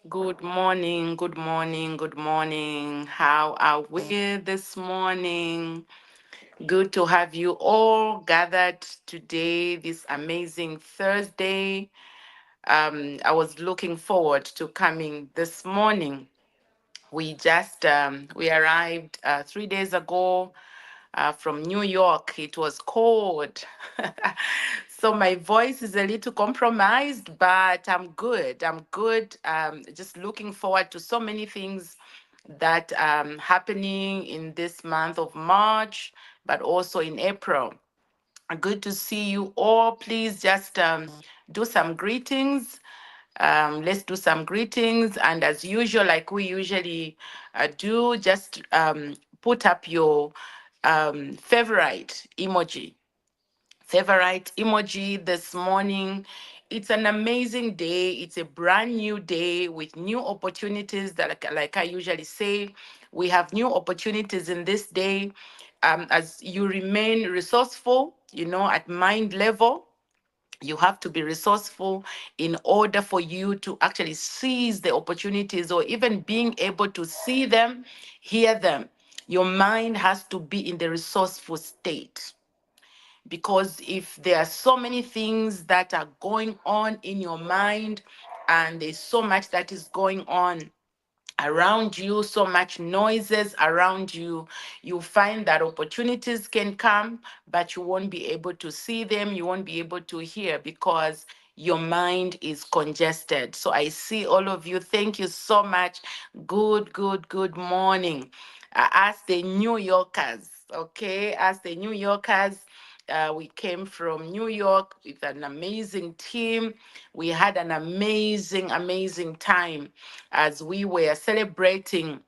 Good morning, good morning, good morning. How are we this morning? Good to have you all gathered today, this amazing Thursday. I was looking forward to coming this morning. We arrived 3 days ago from New York. It was cold. So my voice is a little compromised, but I'm good. I'm good. Just looking forward to so many things that happening in this month of March, but also in April. Good to see you all. Please just do some greetings. Let's do some greetings. And as usual, like we usually do, just put up your favorite emoji this morning. It's an amazing day. It's a brand new day with new opportunities that, like I usually say, we have new opportunities in this day. As you remain resourceful, at mind level, you have to be resourceful in order for you to actually seize the opportunities or even being able to see them, hear them. Your mind has to be in the resourceful state, because if there are so many things that are going on in your mind and there's so much that is going on around you, so much noises around you, you find that opportunities can come, but you won't be able to see them, you won't be able to hear because your mind is congested. So I see all of you. Thank you so much. Good morning. As the New Yorkers, okay, as the New Yorkers, we came from New York with an amazing team. We had an amazing time as we were celebrating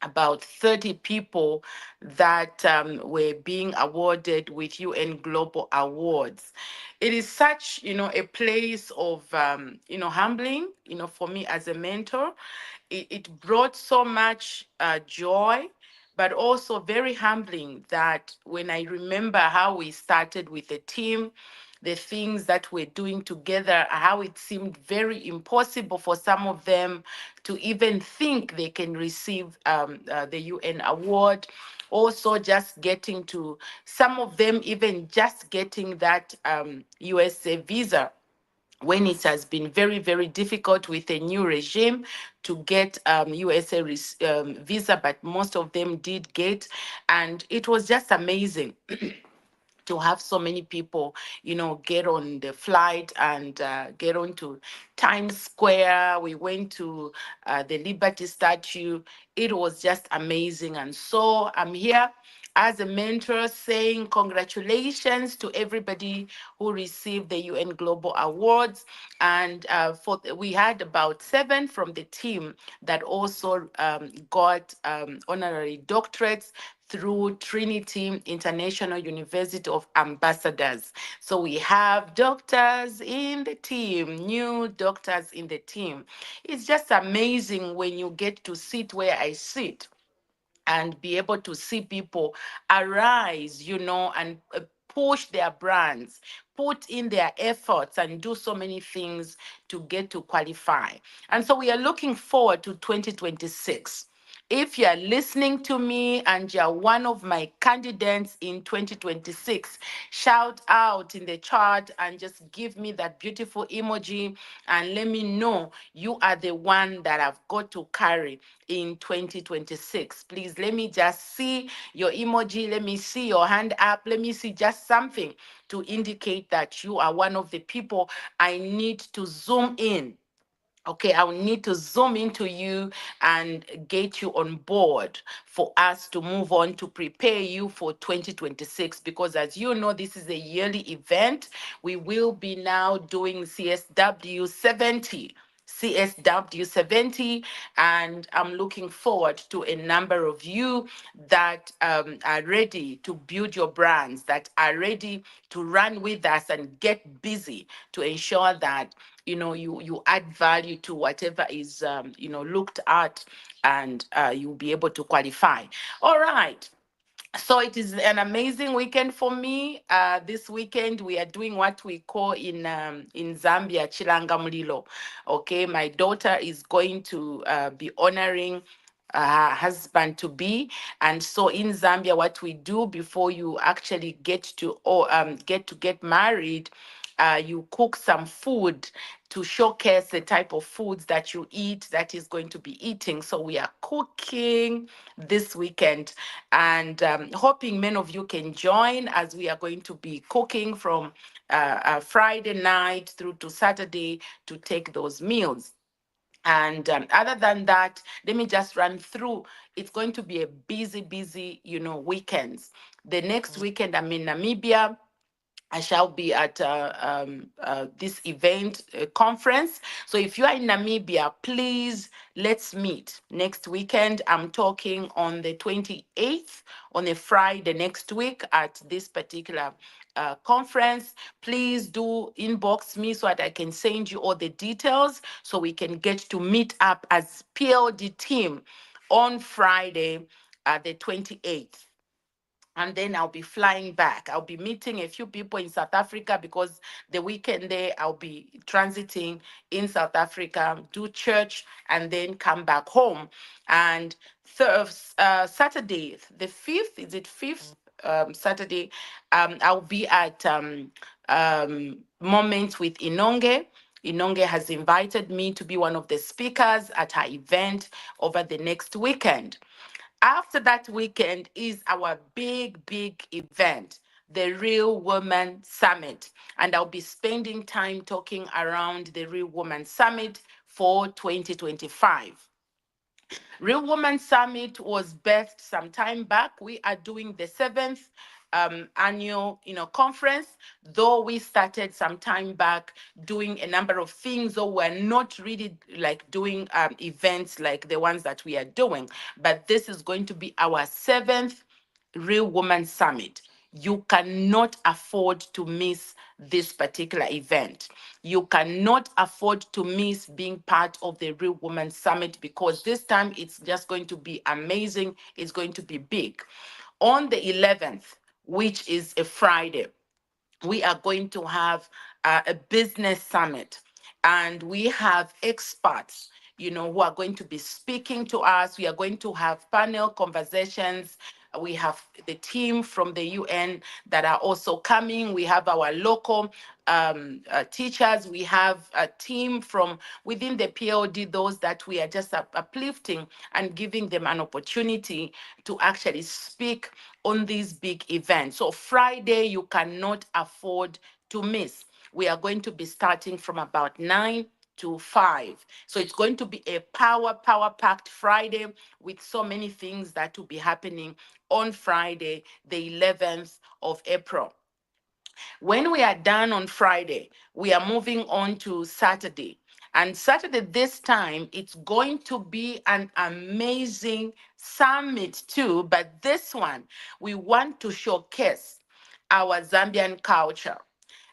about 30 people that were being awarded with UN Global Awards. It is such, a place of, humbling, for me as a mentor. It brought so much joy, but also very humbling that when I remember how we started with the team, the things that we're doing together, how it seemed very impossible for some of them to even think they can receive the UN award. Also, just getting to some of them, even just getting that USA visa when it has been very difficult with a new regime to get USA visa, but most of them did get, and it was just amazing to have so many people, get on the flight and get onto Times Square. We went to the Liberty Statue. It was just amazing. And so I'm here as a mentor saying congratulations to everybody who received the UN Global Awards. And we had about 7 from the team that also got honorary doctorates through Trinity International University of Ambassadors. So we have doctors in the team, new doctors in the team. It's just amazing when you get to sit where I sit and be able to see people arise, and push their brands, put in their efforts, and do so many things to get to qualify. And so we are looking forward to 2026. If you are listening to me and you're one of my candidates in 2026, shout out in the chat and just give me that beautiful emoji and let me know you are the one that I've got to carry in 2026. Please let me just see your emoji. Let me see your hand up. Let me see just something to indicate that you are one of the people I need to zoom in. Okay, I will need to zoom into you and get you on board for us to move on to prepare you for 2026. Because as you know, this is a yearly event. We will be now doing CSW 70. CSW 70, and I'm looking forward to a number of you that are ready to build your brands, that are ready to run with us and get busy to ensure that you add value to whatever is looked at, and you'll be able to qualify. All right. So it is an amazing weekend for me. This weekend we are doing what we call in Zambia Chilanga Mulilo. Okay, my daughter is going to be honoring her husband to be, and so in Zambia, what we do before you actually get married, you cook some food to showcase the type of foods that you eat that is going to be eating. So we are cooking this weekend and hoping many of you can join as we are going to be cooking from Friday night through to Saturday to take those meals. And other than that, let me just run through. It's going to be a busy, weekends. The next weekend, I'm in Namibia. I shall be at this event conference. So if you are in Namibia, please let's meet next weekend. I'm talking on the 28th, on a Friday next week at this particular conference. Please do inbox me so that I can send you all the details so we can get to meet up as PLD team on Friday, the 28th, and then I'll be flying back. I'll be meeting a few people in South Africa because the weekend there I'll be transiting in South Africa, do church, and then come back home. And Saturday, the 5th, is it 5th? Saturday, I'll be at Moments with Inonge. Inonge has invited me to be one of the speakers at her event over the next weekend. After that weekend is our big event, the Real Woman Summit. And I'll be spending time talking around the Real Woman Summit for 2025. Real Woman Summit was birthed some time back. We are doing the seventh annual, conference. Though we started some time back doing a number of things, though we're not really like doing events like the ones that we are doing. But this is going to be our seventh Real Woman Summit. You cannot afford to miss this particular event. You cannot afford to miss being part of the Real Woman Summit because this time it's just going to be amazing. It's going to be big. On the 11th, which is a Friday, we are going to have a business summit, and we have experts, who are going to be speaking to us. We are going to have panel conversations. We have the team from the UN that are also coming. We have our local teachers. We have a team from within the PLD, those that we are just uplifting and giving them an opportunity to actually speak on these big events. So Friday, you cannot afford to miss. We are going to be starting from about 9 to 5. So it's going to be a power packed Friday with so many things that will be happening on Friday, the 11th of April. When we are done on Friday, we are moving on to Saturday. And Saturday, this time, it's going to be an amazing summit too. But this one, we want to showcase our Zambian culture.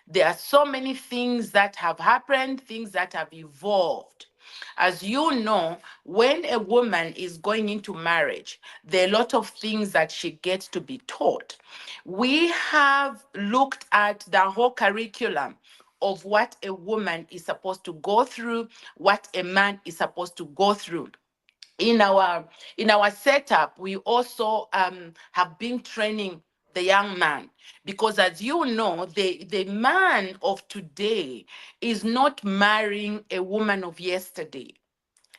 There are so many things that have happened, things that have evolved. As you know, when a woman is going into marriage, there are a lot of things that she gets to be taught. We have looked at the whole curriculum of what a woman is supposed to go through, what a man is supposed to go through. In our setup, we also have been training the young man, because as you know, the man of today is not marrying a woman of yesterday.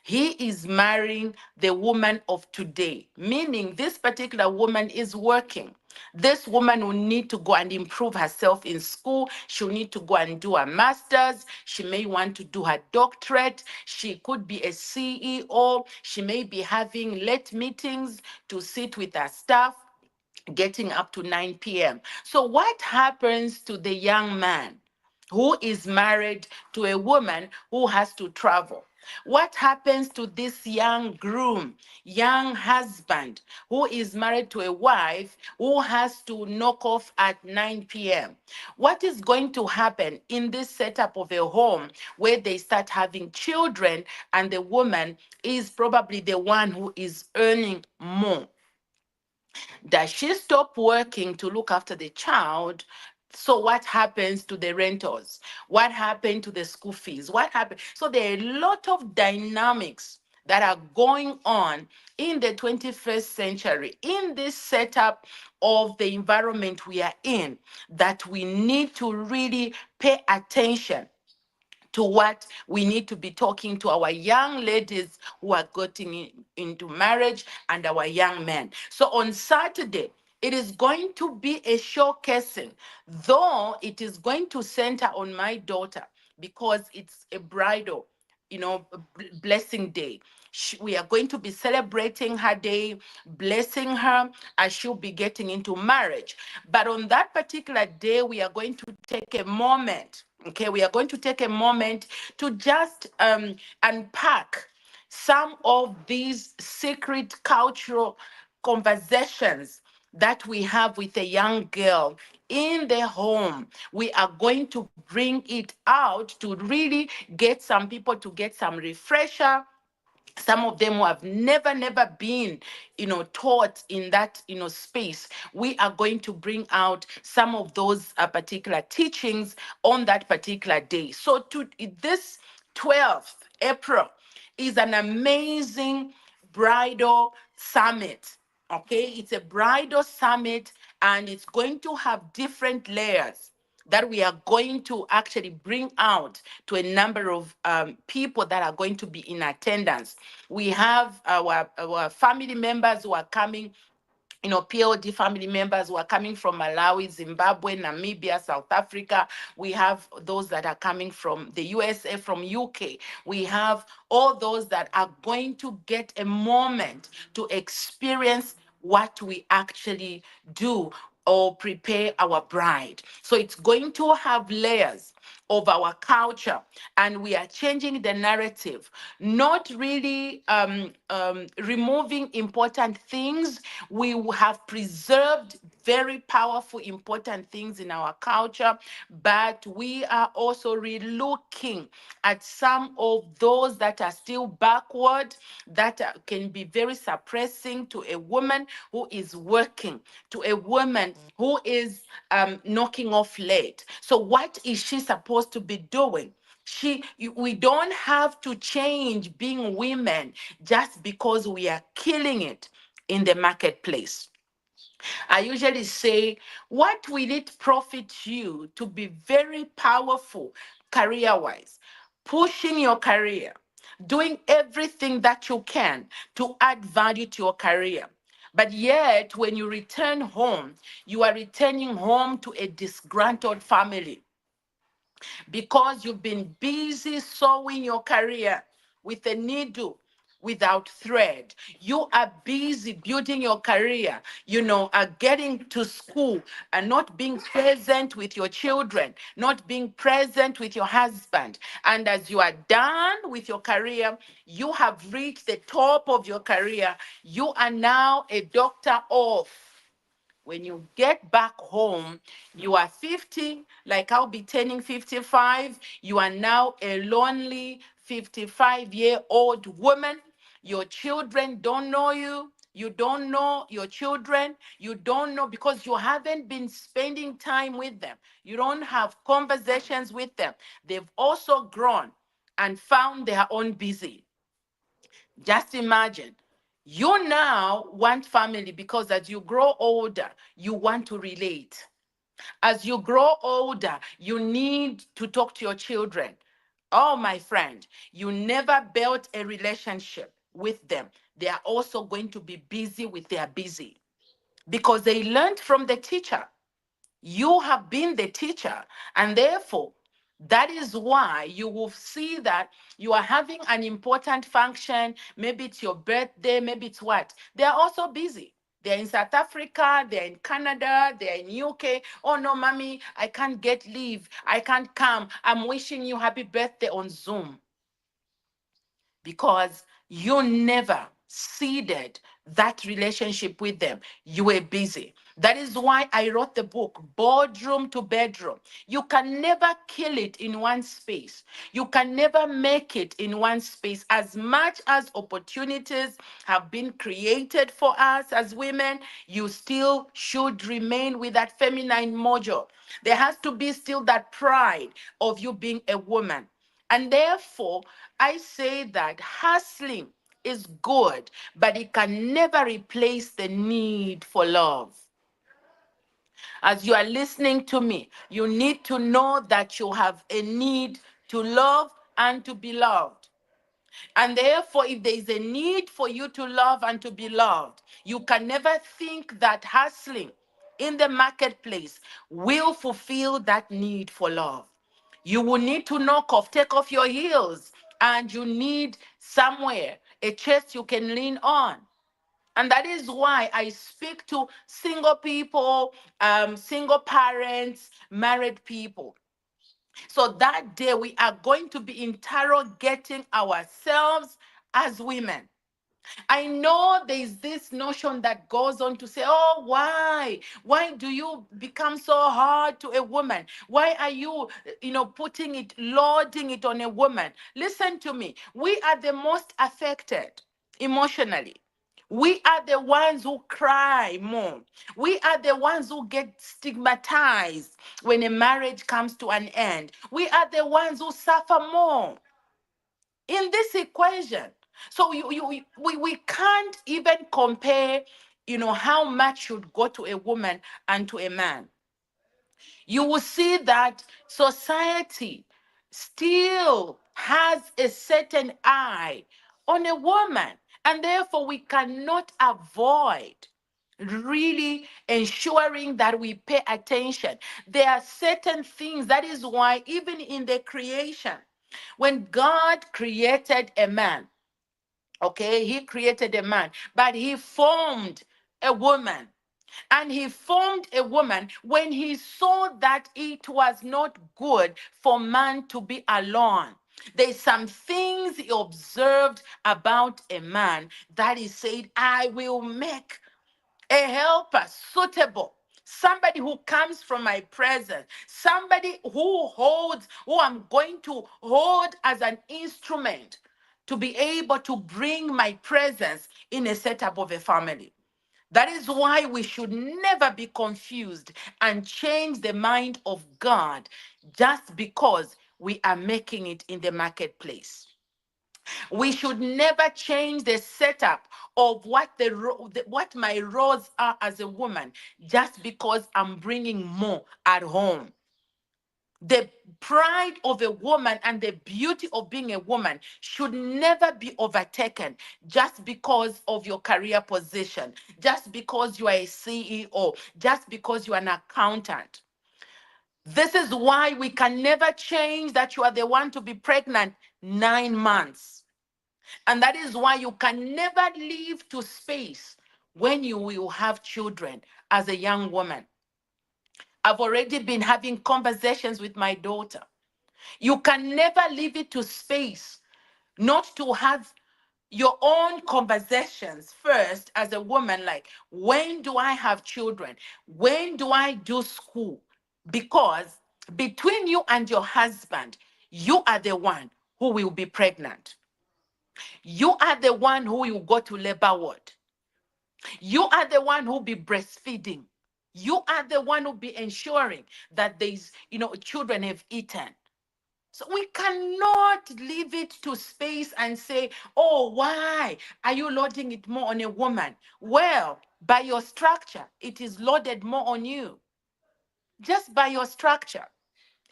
He is marrying the woman of today, meaning this particular woman is working. This woman will need to go and improve herself in school. She'll need to go and do her master's. She may want to do her doctorate. She could be a CEO. She may be having late meetings to sit with her staff, getting up to 9 p.m. So, what happens to the young man who is married to a woman who has to travel? What happens to this young groom, young husband who is married to a wife who has to knock off at 9 p.m.? What is going to happen in this setup of a home where they start having children and the woman is probably the one who is earning more? Does she stop working to look after the child? So what happens to the rentals? What happened to the school fees? What happened? So there are a lot of dynamics that are going on in the 21st century, in this setup of the environment we are in, that we need to really pay attention to what we need to be talking to our young ladies who are getting into marriage, and our young men. So on Saturday, it is going to be a showcasing, though it is going to center on my daughter because it's a bridal, blessing day. We are going to be celebrating her day, blessing her as she'll be getting into marriage. But on that particular day, we are going to take a moment. Okay, we are going to take a moment to just unpack some of these secret cultural conversations that we have with a young girl in the home. We are going to bring it out to really get some people to get some refresher, some of them who have never been taught in that space. We are going to bring out some of those particular teachings on that particular day. So to this 12th April is an amazing bridal summit. Okay, it's a bridal summit, and it's going to have different layers that we are going to actually bring out to a number of people that are going to be in attendance. We have our family members who are coming, POD family members who are coming from Malawi, Zimbabwe, Namibia, South Africa. We have those that are coming from the USA, from UK. We have all those that are going to get a moment to experience what we actually do or prepare our bride. So it's going to have layers of our culture, and we are changing the narrative, not really removing important things. We have preserved very powerful, important things in our culture, but we are also relooking at some of those that are still backward, that can be very suppressing to a woman who is working, to a woman who is knocking off late. So what is she supposed to be doing? We don't have to change being women just because we are killing it in the marketplace. I usually say, what will it profit you to be very powerful career wise, pushing your career, doing everything that you can to add value to your career? But yet, when you return home, you are returning home to a disgruntled family because you've been busy sewing your career with a needle without thread. You are busy building your career, getting to school and not being present with your children, not being present with your husband. And as you are done with your career, you have reached the top of your career. You are now a doctor of. When you get back home, you are 50, like I'll be turning 55. You are now a lonely 55-year-old woman. Your children don't know you. You don't know your children. You don't know because you haven't been spending time with them. You don't have conversations with them. They've also grown and found their own busy. Just imagine. You now want family because as you grow older, you want to relate. As you grow older, you need to talk to your children. Oh, my friend, you never built a relationship with them. They are also going to be busy with their busy because they learned from the teacher. You have been the teacher, and therefore, that is why you will see that you are having an important function. Maybe it's your birthday, maybe it's what. They are also busy. They're in South Africa, they're in Canada, they're in UK. Oh no, mommy, I can't get leave. I can't come. I'm wishing you happy birthday on Zoom because you never seeded that relationship with them, you were busy. That is why I wrote the book, Boardroom to Bedroom. You can never kill it in one space. You can never make it in one space. As much as opportunities have been created for us as women, you still should remain with that feminine module. There has to be still that pride of you being a woman. And therefore, I say that hustling is good, but it can never replace the need for love. As you are listening to me, you need to know that you have a need to love and to be loved. And therefore, if there is a need for you to love and to be loved, you can never think that hustling in the marketplace will fulfill that need for love. You will need to take off your heels, and you need somewhere, a chest you can lean on. And that is why I speak to single people, single parents, married people. So that day we are going to be interrogating ourselves as women. I know there's this notion that goes on to say, oh, why? Why do you become so hard to a woman? Why are you, loading it on a woman? Listen to me. We are the most affected emotionally. We are the ones who cry more. We are the ones who get stigmatized when a marriage comes to an end. We are the ones who suffer more in this equation. So we can't even compare, how much should go to a woman and to a man. You will see that society still has a certain eye on a woman, and therefore we cannot avoid really ensuring that we pay attention. There are certain things. That is why even in the creation, when God created a man, okay, he created a man, but he formed a woman. And he formed a woman when he saw that it was not good for man to be alone. There's some things he observed about a man that he said, I will make a helper suitable, somebody who comes from my presence, somebody who I'm going to hold as an instrument to be able to bring my presence in a setup of a family. That is why we should never be confused and change the mind of God just because we are making it in the marketplace. We should never change the setup of what my roles are as a woman just because I'm bringing more at home. The pride of a woman and the beauty of being a woman should never be overtaken just because of your career position, just because you are a CEO, just because you are an accountant. This is why we can never change that you are the one to be pregnant 9 months. And that is why you can never leave to space when you will have children as a young woman. I've already been having conversations with my daughter. You can never leave it to space not to have your own conversations first as a woman, like, when do I have children? When do I do school? Because between you and your husband, you are the one who will be pregnant. You are the one who will go to labor ward. You are the one who will be breastfeeding. You are the one who will be ensuring that children have eaten. So we cannot leave it to space and say, oh, why are you loading it more on a woman? Well, by your structure, it is loaded more on you. Just by your structure,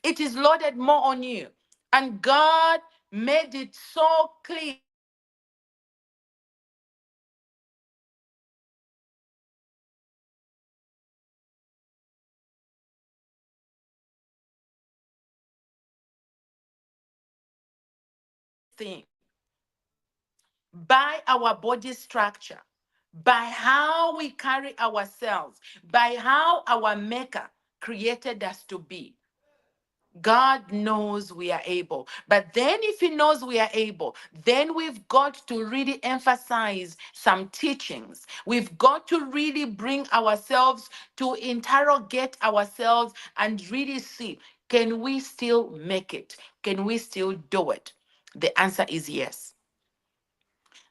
it is loaded more on you. And God made it so clear that thing by our body structure, by how we carry ourselves, by how our maker created us to be. God knows we are able. But then, if He knows we are able, then we've got to really emphasize some teachings. We've got to really bring ourselves to interrogate ourselves and really see, can we still make it? Can we still do it? The answer is yes.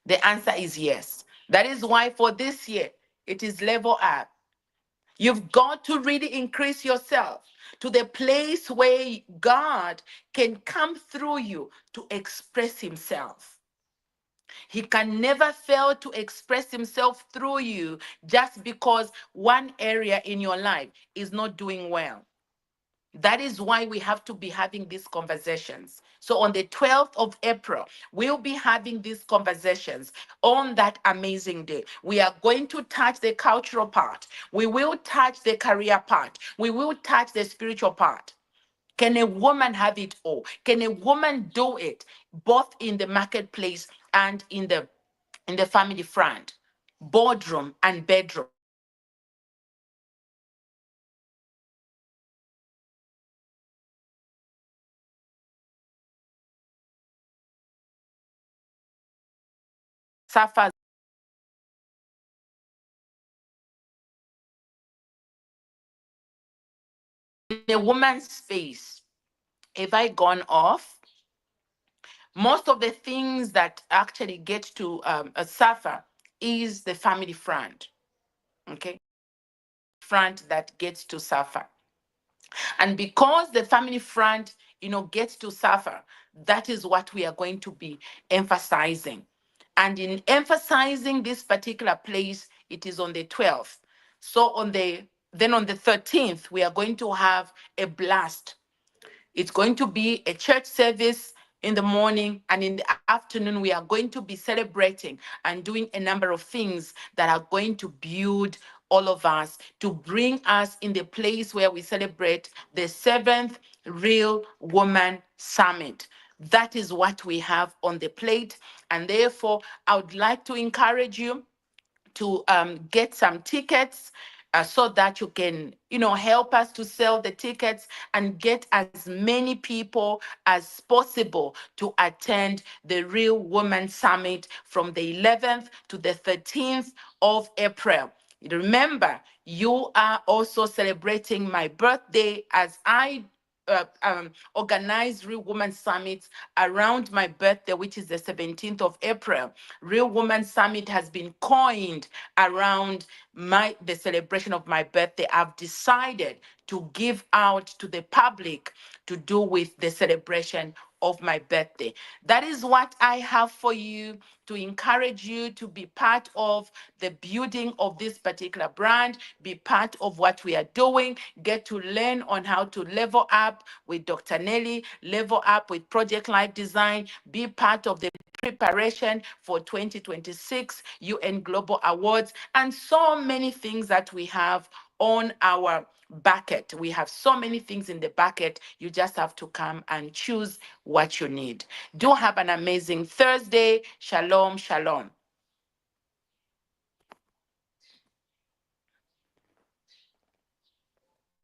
The answer is yes. That is why for this year, it is level up. You've got to really increase yourself to the place where God can come through you to express Himself. He can never fail to express Himself through you just because one area in your life is not doing well. That is why we have to be having these conversations. So on the 12th of April, we'll be having these conversations on that amazing day. We are going to touch the cultural part. We will touch the career part. We will touch the spiritual part. Can a woman have it all? Can a woman do it both in the marketplace and in the family front, boardroom and bedroom? Suffers in a woman's space. Have I gone off? Most of the things that actually get to suffer is the family front. Okay, front that gets to suffer. And because the family front, gets to suffer, that is what we are going to be emphasizing. And in emphasizing this particular place, it is on the 12th. So on the 13th, we are going to have a blast. It's going to be a church service in the morning, and in the afternoon, we are going to be celebrating and doing a number of things that are going to build all of us to bring us in the place where we celebrate the seventh Real Woman Summit. That is what we have on the plate. And therefore, I would like to encourage you to get some tickets so that you can, help us to sell the tickets and get as many people as possible to attend the Real Woman Summit from the 11th to the 13th of April. Remember, you are also celebrating my birthday as I organize Real Woman Summits around my birthday, which is the 17th of April. Real Woman Summit has been coined around the celebration of my birthday. I've decided to give out to the public to do with the celebration of my birthday. That is what I have for you, to encourage you to be part of the building of this particular brand, be part of what we are doing, get to learn on how to level up with Dr. Nellie, level up with Project Life Design, be part of the preparation for 2026 UN Global Awards, and so many things that we have on our bucket. We have so many things in the bucket. You just have to come and choose what you need. Do have an amazing Thursday. Shalom, shalom.